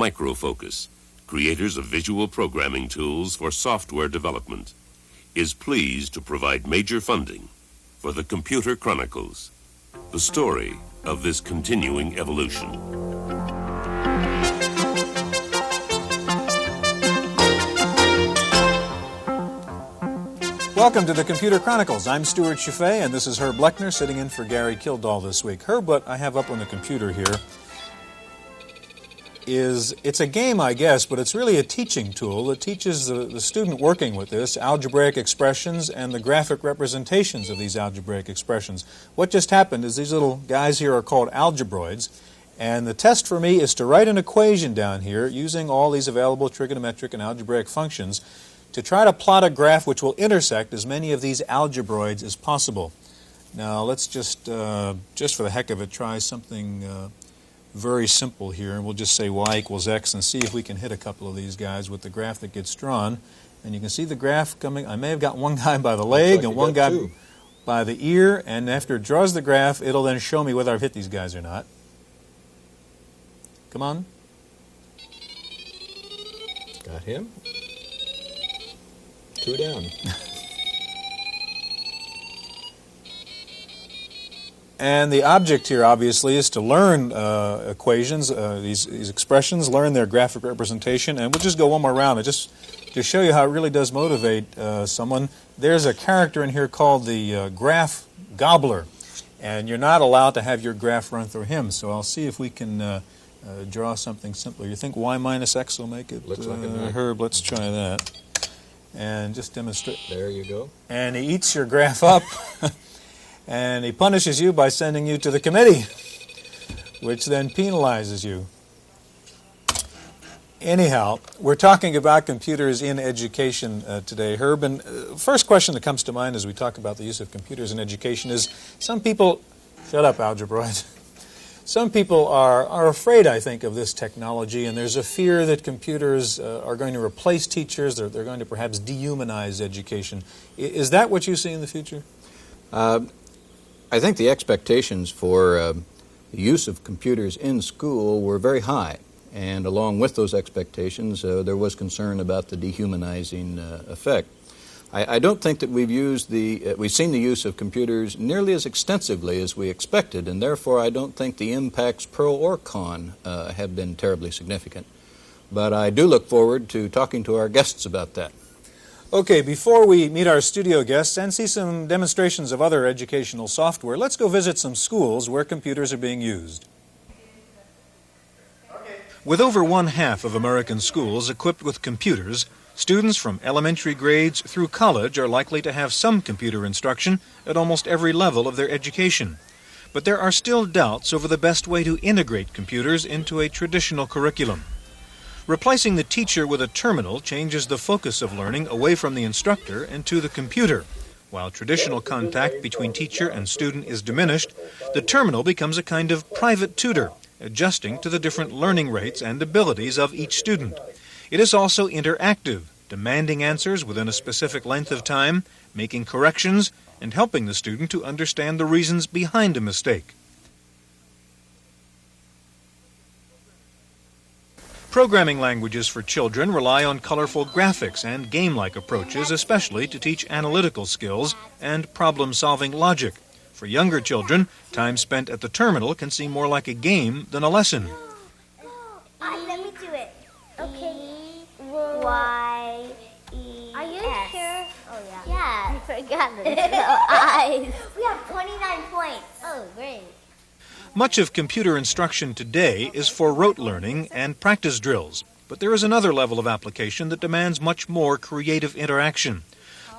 Microfocus, creators of visual programming tools for software development, is pleased to provide major funding for the Computer Chronicles, the story of this continuing evolution. Welcome to the Computer Chronicles. I'm Stuart Chaffee, and this is Herb Lechner sitting in for Gary Kildall this week. Herb, what I have up on the computer here it's a game, I guess, but it's really a teaching tool that teaches the student working with this algebraic expressions and the graphic representations of these algebraic expressions. What just happened is these little guys here are called algebroids, and the test for me is to write an equation down here using all these available trigonometric and algebraic functions to try to plot a graph which will intersect as many of these algebroids as possible. Now let's just for the heck of it, try something very simple here, and we'll just say y equals x and see if we can hit a couple of these guys with the graph that gets drawn. And you can see the graph coming. I may have got one guy by the leg and one guy by the ear, and after it draws the graph, it'll then show me whether I've hit these guys or not. Come on. Got him. 2 down. And the object here, obviously, is to learn equations, these expressions, learn their graphic representation. And we'll just go one more round. Just to show you how it really does motivate someone, there's a character in here called the graph gobbler. And you're not allowed to have your graph run through him. So I'll see if we can draw something simpler. You think y minus x will make it? Looks like a 9. Herb, let's try that. And just demonstrate. There you go. And he eats your graph up. And he punishes you by sending you to the committee, which then penalizes you. Anyhow, we're talking about computers in education today, Herb. And first question that comes to mind as we talk about the use of computers in education is some people, shut up, algebroids. Some people are afraid, I think, of this technology, and there's a fear that computers are going to replace teachers. They're going to perhaps dehumanize education. Is that what you see in the future? I think the expectations for the use of computers in school were very high, and along with those expectations, there was concern about the dehumanizing effect. I don't think that we've seen the use of computers nearly as extensively as we expected, and therefore I don't think the impacts, pro or con, have been terribly significant. But I do look forward to talking to our guests about that. Okay, before we meet our studio guests and see some demonstrations of other educational software, let's go visit some schools where computers are being used. With over 1/2 of American schools equipped with computers, students from elementary grades through college are likely to have some computer instruction at almost every level of their education. But there are still doubts over the best way to integrate computers into a traditional curriculum. Replacing the teacher with a terminal changes the focus of learning away from the instructor and to the computer. While traditional contact between teacher and student is diminished, the terminal becomes a kind of private tutor, adjusting to the different learning rates and abilities of each student. It is also interactive, demanding answers within a specific length of time, making corrections, and helping the student to understand the reasons behind a mistake. Programming languages for children rely on colorful graphics and game-like approaches, especially to teach analytical skills and problem-solving logic. For younger children, time spent at the terminal can seem more like a game than a lesson. Let me do it. Okay. Y, E, are you S. Sure? Oh, yeah. Yeah. I forgot the eyes. We have 29 points. Oh, great. Much of computer instruction today is for rote learning and practice drills, but there is another level of application that demands much more creative interaction.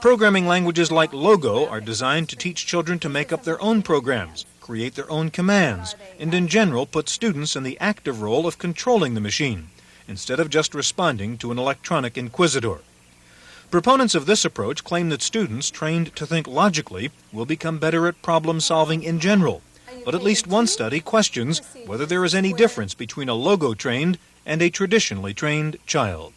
Programming languages like Logo are designed to teach children to make up their own programs, create their own commands, and in general put students in the active role of controlling the machine, instead of just responding to an electronic inquisitor. Proponents of this approach claim that students trained to think logically will become better at problem solving in general. But at least one study questions whether there is any difference between a logo-trained and a traditionally trained child.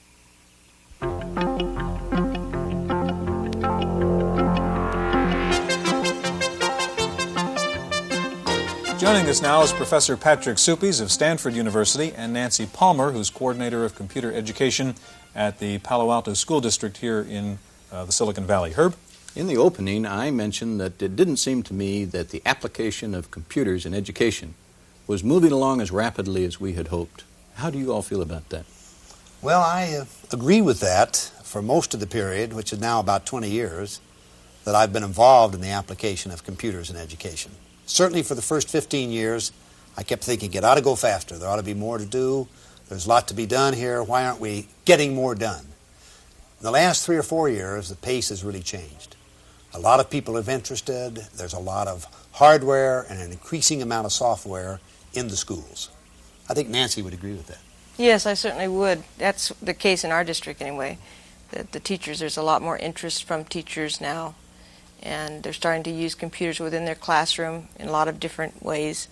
Joining us now is Professor Patrick Suppies of Stanford University and Nancy Palmer, who's coordinator of computer education at the Palo Alto School District here in the Silicon Valley. Herb? In the opening, I mentioned that it didn't seem to me that the application of computers in education was moving along as rapidly as we had hoped. How do you all feel about that? Well, I agree with that for most of the period, which is now about 20 years, that I've been involved in the application of computers in education. Certainly for the first 15 years, I kept thinking it ought to go faster. There ought to be more to do. There's a lot to be done here. Why aren't we getting more done? In the last 3 or 4 years, the pace has really changed. A lot of people are interested. There's a lot of hardware and an increasing amount of software in the schools. I think Nancy would agree with that. Yes, I certainly would. That's the case in our district anyway. The teachers, there's a lot more interest from teachers now, and they're starting to use computers within their classroom in a lot of different ways.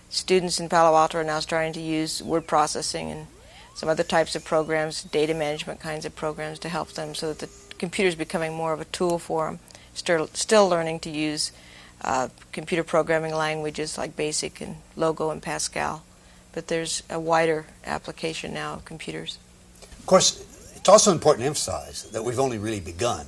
Students in Palo Alto are now starting to use word processing and some other types of programs, data management kinds of programs to help them, so that the computer is becoming more of a tool for them. Still learning to use computer programming languages like BASIC and Logo and Pascal, but there's a wider application now of computers. Of course, it's also important to emphasize that we've only really begun.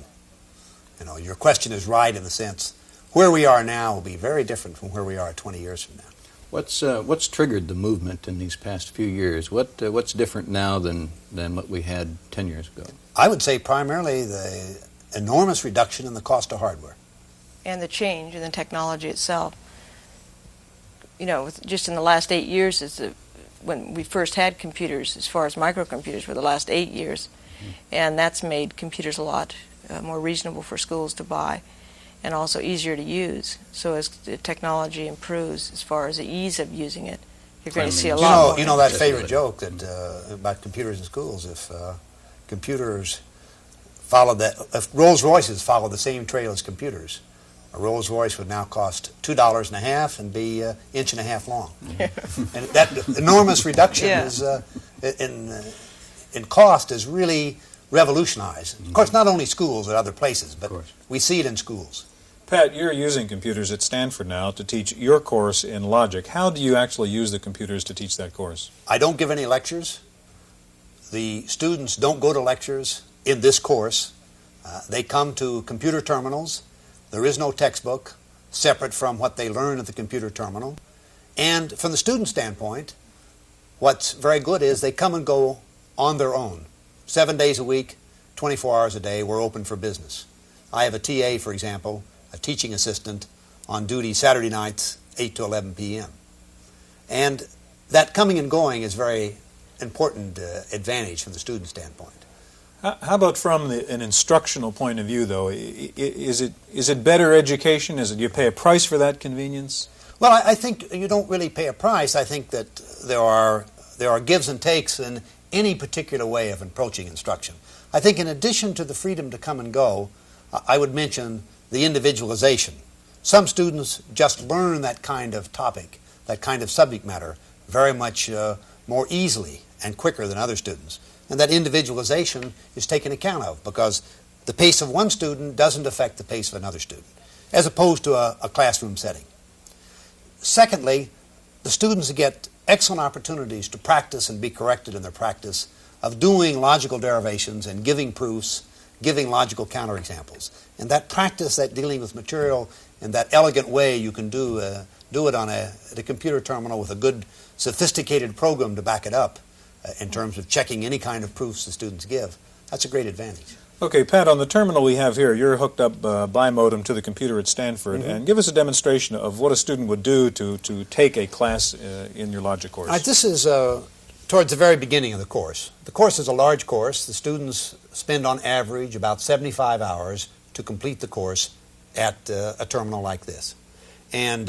You know, your question is right in the sense where we are now will be very different from where we are 20 years from now. What's triggered the movement in these past few years? What's different now than what we had 10 years ago? I would say primarily the enormous reduction in the cost of hardware. And the change in the technology itself. You know, just in the last 8 years, when we first had computers, as far as microcomputers, for the last 8 years, and that's made computers a lot more reasonable for schools to buy, and also easier to use. So as the technology improves, as far as the ease of using it, you're going to see a lot more. You know that favorite joke that about computers in schools. If computers followed that, if Rolls Royces followed the same trail as computers, a Rolls Royce would now cost $2.50 and be 1.5 inches long. And that enormous reduction is in cost is really revolutionized. Of course, not only schools at other places, but we see it in schools. Pat, you're using computers at Stanford now to teach your course in logic. How do you actually use the computers to teach that course? I don't give any lectures. The students don't go to lectures in this course. They come to computer terminals. There is no textbook separate from what they learn at the computer terminal. And from the student standpoint, what's very good is they come and go on their own. 7 days a week, 24 hours a day, we're open for business. I have a TA, for example, a teaching assistant on duty Saturday nights, 8 to 11 p.m. And that coming and going is very important advantage from the student standpoint. How about from an instructional point of view, though? Is it better education? Is it you pay a price for that convenience? Well, I think you don't really pay a price. I think that there are gives and takes in any particular way of approaching instruction. I think in addition to the freedom to come and go, I would mention the individualization. Some students just learn that kind of topic, that kind of subject matter, very much more easily and quicker than other students. And that individualization is taken account of because the pace of one student doesn't affect the pace of another student, as opposed to a classroom setting. Secondly, the students get excellent opportunities to practice and be corrected in their practice of doing logical derivations and giving proofs, giving logical counterexamples. And that practice, that dealing with material in that elegant way you can do it on at a computer terminal with a good sophisticated program to back it up in terms of checking any kind of proofs the students give. That's a great advantage. Okay, Pat, on the terminal we have here, you're hooked up by modem to the computer at Stanford, and give us a demonstration of what a student would do to take a class in your logic course. This is towards the very beginning of the course. The course is a large course. The students spend on average about 75 hours to complete the course at a terminal like this. And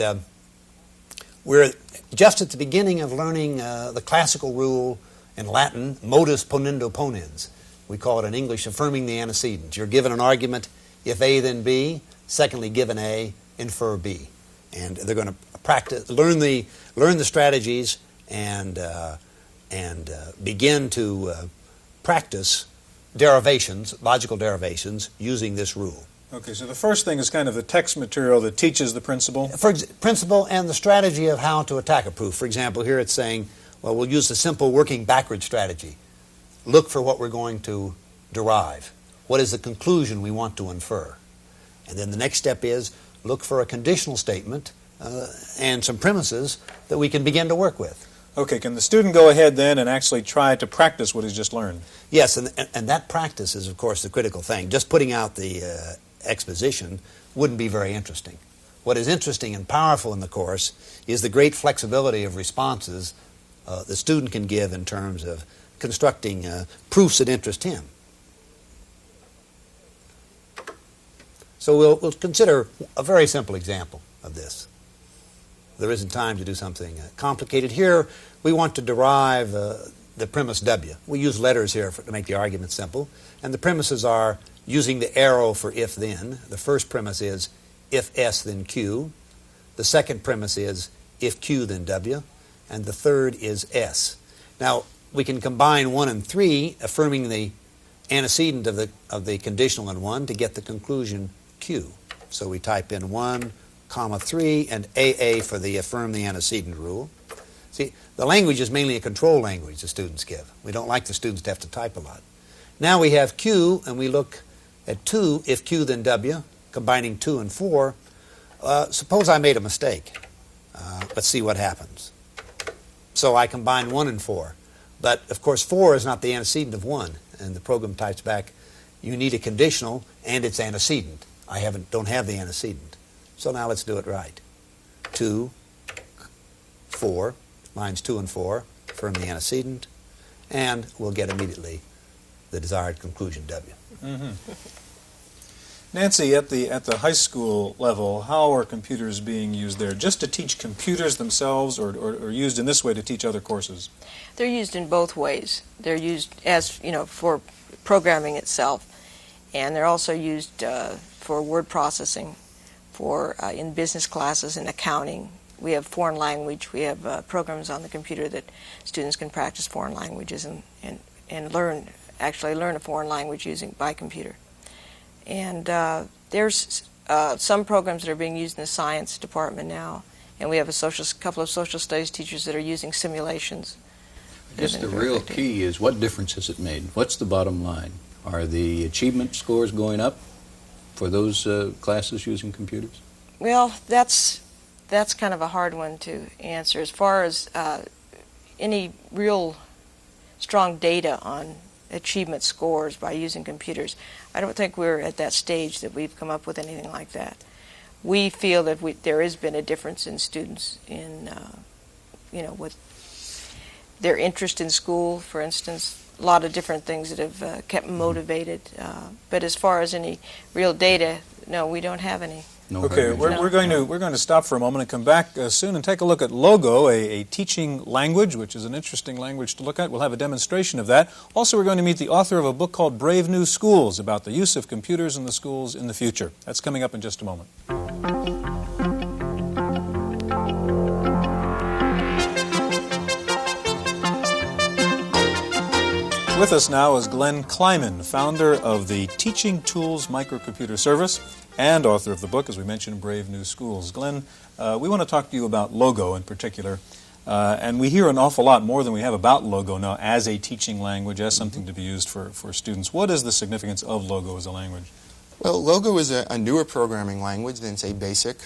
we're just at the beginning of learning the classical rule in Latin, modus ponendo ponens. We call it in English affirming the antecedent. You're given an argument, if A then B. Secondly, given A, infer B. And they're going to practice, learn the strategies and begin to practice derivations, logical derivations, using this rule. Okay, so the first thing is kind of the text material that teaches the principle. Principle and the strategy of how to attack a proof. For example, here it's saying, well, we'll use the simple working backward strategy. Look for what we're going to derive. What is the conclusion we want to infer? And then the next step is look for a conditional statement and some premises that we can begin to work with. Okay, can the student go ahead then and actually try to practice what he's just learned? Yes, and that practice is, of course, the critical thing. Just putting out the exposition wouldn't be very interesting. What is interesting and powerful in the course is the great flexibility of responses the student can give in terms of constructing proofs that interest him. So we'll consider a very simple example of this. There isn't time to do something complicated. Here, we want to derive the premise W. We use letters here to make the argument simple. And the premises are using the arrow for if-then. The first premise is if S, then Q. The second premise is if Q, then W. And the third is S. Now, we can combine 1 and 3, affirming the antecedent of the conditional in 1 to get the conclusion Q. So we type in 1, comma 3, and AA for the affirm the antecedent rule. See, the language is mainly a control language the students give. We don't like the students to have to type a lot. Now we have Q, and we look at 2, if Q, then W, combining 2 and 4. Suppose I made a mistake. Let's see what happens. So I combine 1 and 4. But, of course, 4 is not the antecedent of 1. And the program types back, you need a conditional and its antecedent. I don't have the antecedent. So now let's do it right. 2, 4, lines 2 and 4, affirm the antecedent, and we'll get immediately the desired conclusion W. Mm-hmm. Nancy, at the high school level, how are computers being used there? Just to teach computers themselves, or used in this way to teach other courses? They're used in both ways. They're used as, for programming itself, and they're also used for word processing, for in business classes and accounting. We have foreign language. We have programs on the computer that students can practice foreign languages and learn a foreign language by computer. And there's some programs that are being used in the science department now, and we have a couple of social studies teachers that are using simulations. I guess the real key is, what difference has it made? What's the bottom line? Are the achievement scores going up for those classes using computers? Well, that's kind of a hard one to answer. As far as any real strong data on achievement scores by using computers, I don't think we're at that stage that we've come up with anything like that. We feel that there has been a difference in students in, with their interest in school, for instance. A lot of different things that have kept them motivated. But as far as any real data, no, we don't have any. Okay, we're going to stop for a moment and come back soon and take a look at Logo, a teaching language, which is an interesting language to look at. We'll have a demonstration of that. Also, we're going to meet the author of a book called Brave New Schools, about the use of computers in the schools in the future. That's coming up in just a moment. With us now is Glenn Kleiman, founder of the Teaching Tools Microcomputer Service and author of the book, as we mentioned, Brave New Schools. Glenn, we want to talk to you about Logo in particular. And we hear an awful lot more than we have about Logo now as a teaching language, as something to be used for students. What is the significance of Logo as a language? Well, Logo is a newer programming language than, say, BASIC.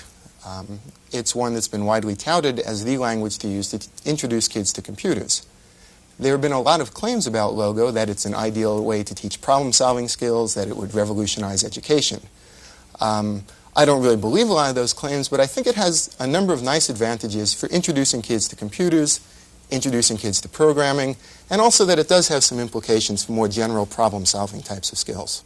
It's one that's been widely touted as the language to use to introduce kids to computers. There have been a lot of claims about Logo, that it's an ideal way to teach problem-solving skills, that it would revolutionize education. I don't really believe a lot of those claims, but I think it has a number of nice advantages for introducing kids to computers, introducing kids to programming, and also that it does have some implications for more general problem-solving types of skills.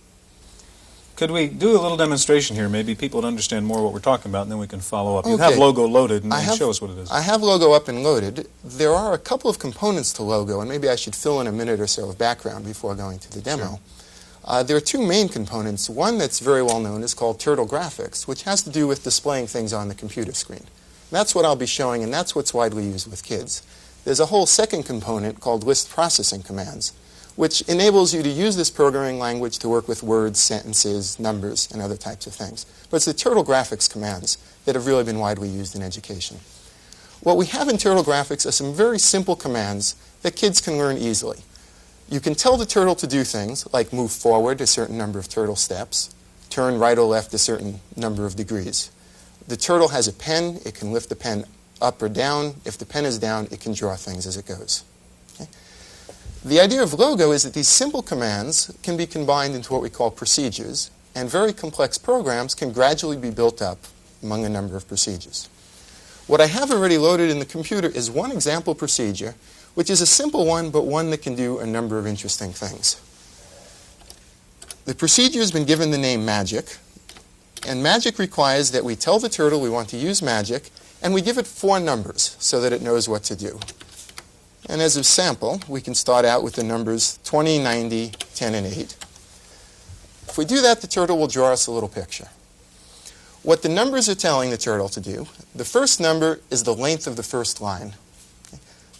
Could we do a little demonstration here? Maybe people would understand more what we're talking about, and then we can follow up. You Okay. have Logo loaded, and show us what it is. I have Logo up and loaded. There are a couple of components to Logo, and maybe I should fill in a minute or so of background before going to the demo. Sure. There are two main components. One that's very well known is called Turtle Graphics, which has to do with displaying things on the computer screen. That's what I'll be showing, and that's what's widely used with kids. There's a whole second component called List Processing Commands, which enables you to use this programming language to work with words, sentences, numbers, and other types of things. But it's the turtle graphics commands that have really been widely used in education. What we have in turtle graphics are some very simple commands that kids can learn easily. You can tell the turtle to do things like move forward a certain number of turtle steps, turn right or left a certain number of degrees. The turtle has a pen. It can lift the pen up or down. If the pen is down, it can draw things as it goes. Okay? The idea of Logo is that these simple commands can be combined into what we call procedures, and very complex programs can gradually be built up among a number of procedures. What I have already loaded in the computer is one example procedure, which is a simple one, but one that can do a number of interesting things. The procedure has been given the name magic, and magic requires that we tell the turtle we want to use magic, and we give it 4 numbers so that it knows what to do. And as a sample, we can start out with the numbers 20, 90, 10, and 8. If we do that, the turtle will draw us a little picture. What the numbers are telling the turtle to do, the first number is the length of the first line.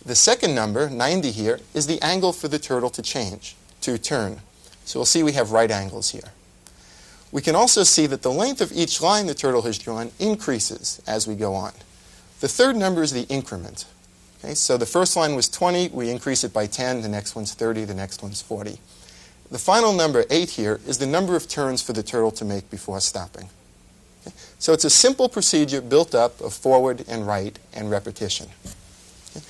The second number, 90 here, is the angle for the turtle to change, to turn. So we'll see we have right angles here. We can also see that the length of each line the turtle has drawn increases as we go on. The third number is the increment. Okay, so the first line was 20, we increase it by 10, the next one's 30, the next one's 40. The final number, 8 here, is the number of turns for the turtle to make before stopping. Okay, so it's a simple procedure built up of forward and right and repetition. Okay.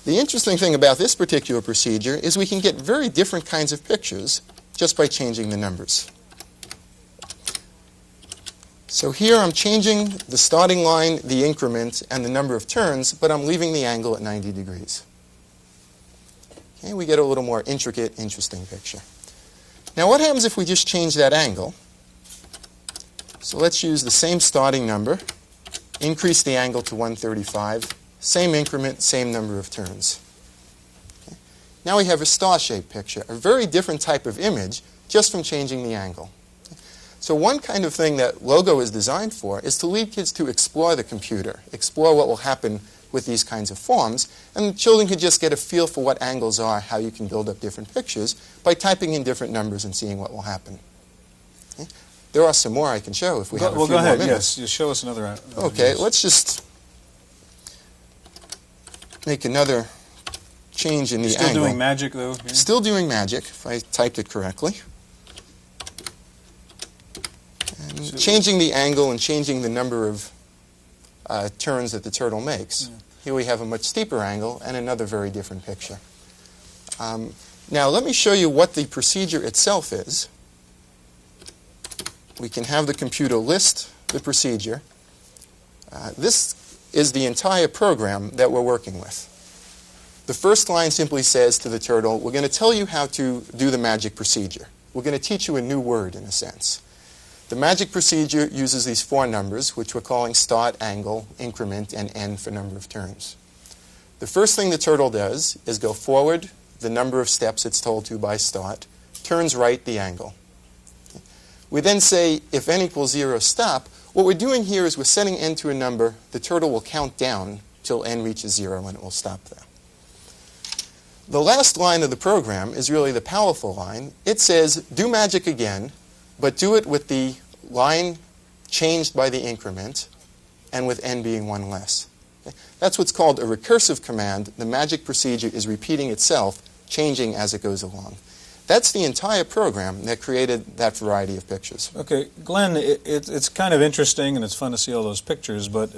The interesting thing about this particular procedure is we can get very different kinds of pictures just by changing the numbers. So here I'm changing the starting line, the increment, and the number of turns, but I'm leaving the angle at 90 degrees. Okay, we get a little more intricate, interesting picture. Now what happens if we just change that angle? So let's use the same starting number, increase the angle to 135, same increment, same number of turns. Okay. Now we have a star-shaped picture, a very different type of image just from changing the angle. So one kind of thing that Logo is designed for is to lead kids to explore the computer, explore what will happen with these kinds of forms, and children can just get a feel for what angles are, how you can build up different pictures by typing in different numbers and seeing what will happen. Okay. There are some more I can show if we have a few go ahead, more minutes. yes. You show us another. Okay, let's just make another change in the angle. Still doing magic, though? Here? Still doing magic, if I typed it correctly. And changing the angle and changing the number of turns that the turtle makes. Yeah. Here we have a much steeper angle and another very different picture. Now let me show you what the procedure itself is. We can have the computer list the procedure. This is the entire program that we're working with. The first line simply says to the turtle, we're going to tell you how to do the magic procedure. We're going to teach you a new word, in a sense. The magic procedure uses these 4 numbers, which we're calling start, angle, increment, and end for number of turns. The first thing the turtle does is go forward the number of steps it's told to by start, turns right the angle. We then say, if n equals 0, stop. What we're doing here is we're setting n to a number. The turtle will count down till n reaches 0, and it will stop there. The last line of the program is really the powerful line. It says, do magic again, but do it with the line changed by the increment and with n being 1 less. Okay? That's what's called a recursive command. The magic procedure is repeating itself, changing as it goes along. That's the entire program that created that variety of pictures. Okay, Glenn, it's kind of interesting and it's fun to see all those pictures, but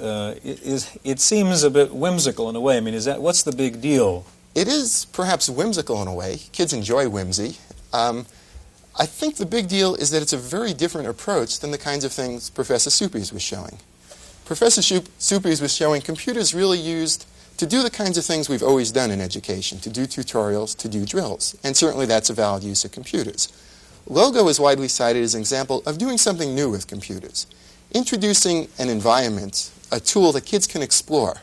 it seems a bit whimsical in a way. I mean, what's the big deal? It is perhaps whimsical in a way. Kids enjoy whimsy. I think the big deal is that it's a very different approach than the kinds of things Professor Suppies was showing. Professor Suppies was showing computers really used to do the kinds of things we've always done in education, to do tutorials, to do drills. And certainly that's a valid use of computers. Logo is widely cited as an example of doing something new with computers, introducing an environment, a tool that kids can explore,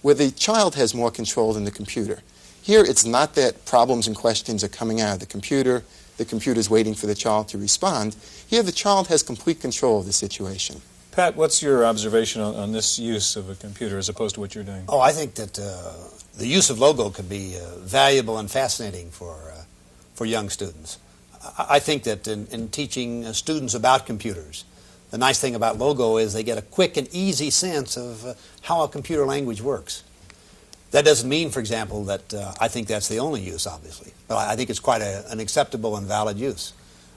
where the child has more control than the computer. Here it's not that problems and questions are coming out of the computer's waiting for the child to respond. Here the child has complete control of the situation. Pat, what's your observation on this use of a computer as opposed to what you're doing? Oh, I think that the use of Logo could be valuable and fascinating for for young students. I think that in teaching students about computers, the nice thing about Logo is they get a quick and easy sense of how a computer language works. That doesn't mean, for example, that I think that's the only use, obviously. But I think it's quite an acceptable and valid use.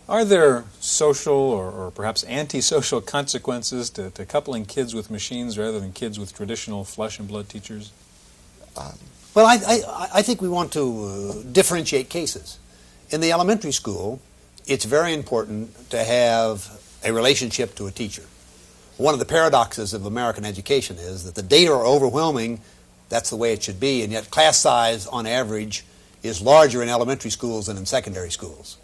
Are there social or perhaps antisocial consequences to coupling kids with machines rather than kids with traditional flesh and blood teachers? Well, I think we want to differentiate cases. In the elementary school, it's very important to have a relationship to a teacher. One of the paradoxes of American education is that the data are overwhelming, that's the way it should be, and yet class size on average is larger in elementary schools than in secondary schools.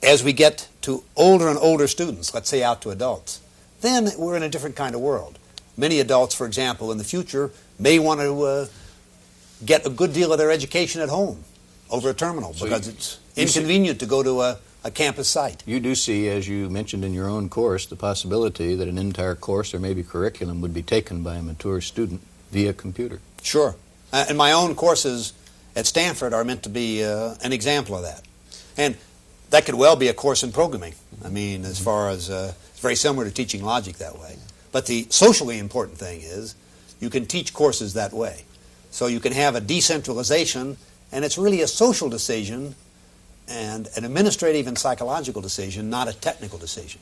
As we get to older and older students, let's say out to adults, then we're in a different kind of world. Many adults, for example, in the future may want to get a good deal of their education at home over a terminal because it's inconvenient to go to a campus site. You do see, as you mentioned in your own course, the possibility that an entire course or maybe curriculum would be taken by a mature student via computer. Sure. And my own courses at Stanford are meant to be an example of that. And that could well be a course in programming. I mean, as far as it's very similar to teaching logic that way. But the socially important thing is you can teach courses that way. So you can have a decentralization, and it's really a social decision and an administrative and psychological decision, not a technical decision.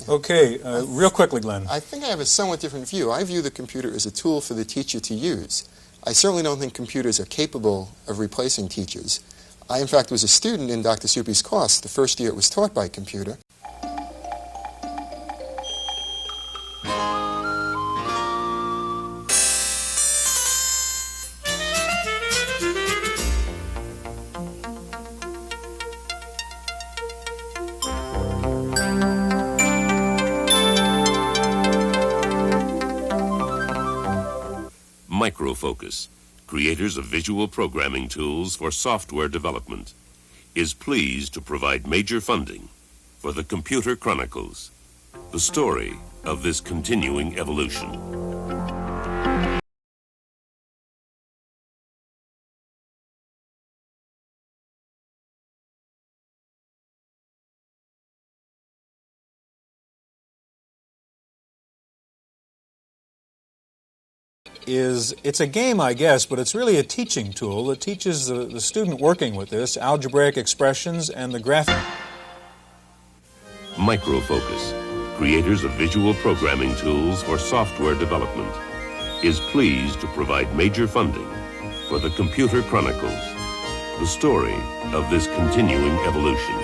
Okay, real quickly, Glenn. I think I have a somewhat different view. I view the computer as a tool for the teacher to use. I certainly don't think computers are capable of replacing teachers. I, in fact, was a student in Dr. Soupy's course the first year it was taught by computer. Microfocus, creators of visual programming tools for software development, is pleased to provide major funding for the Computer Chronicles, the story of this continuing evolution. It's a game, I guess, but it's really a teaching tool that teaches the student working with this algebraic expressions and the graphic. Microfocus, creators of visual programming tools for software development, is pleased to provide major funding for the Computer Chronicles, the story of this continuing evolution.